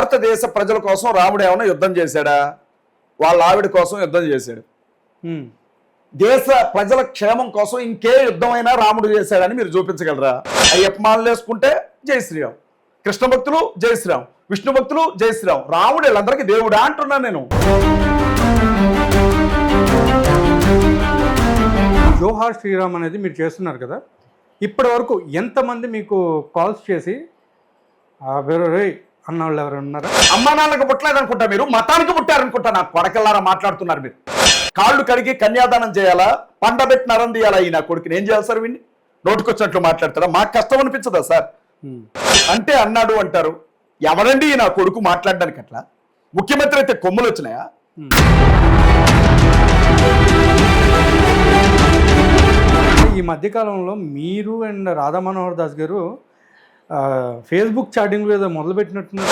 భారతదేశ ప్రజల కోసం రాముడు ఏమైనా యుద్ధం చేశాడా? వాళ్ళ ఆవిడ కోసం యుద్ధం చేశాడు. దేశ ప్రజల క్షేమం కోసం ఇంకే యుద్ధమైనా రాముడు చేశాడని మీరు చూపించగలరా? అయ్యప్ప మాలలు వేసుకుంటే జై శ్రీరామ్, కృష్ణ భక్తులు జై శ్రీరామ్, విష్ణు భక్తులు జై శ్రీరామ్, రాముడు వీళ్ళందరికీ దేవుడా అంటున్నాను నేను. జోహార్ శ్రీరామ్ అనేది మీరు చేస్తున్నారు కదా, ఇప్పటి వరకు ఎంతమంది మీకు కాల్స్ చేసి వేరే అన్న వాళ్ళు ఎవరు ఉన్నారా? అమ్మా నాన్నకు పుట్టలేదనుకుంటా, మీరు మతానికి పుట్టారనుకుంటా. నాకు కొడకల్లారా మాట్లాడుతున్నారు మీరు. కాళ్ళు కడిగి కన్యాదానం చేయాలా, పండబెట్టి నరం తీయాలా? ఈ నా కొడుకుని ఏం చేయాలి సార్? వీడిని నోటుకొచ్చినట్లు మాట్లాడతారా? మాకు కష్టం అనిపించదా సార్? అంటే అన్నాడు అంటారు. ఎవరండి నా కొడుకు మాట్లాడడానికి? అట్లా ముఖ్యమంత్రి అయితే కొమ్ములు వచ్చినాయా? ఈ మధ్యకాలంలో మీరు అండ్ రాధా మనోహర్ దాస్ గారు ఫేస్బుక్ చాటింగ్ ఏదో మొదలు పెట్టినట్టున్నారు.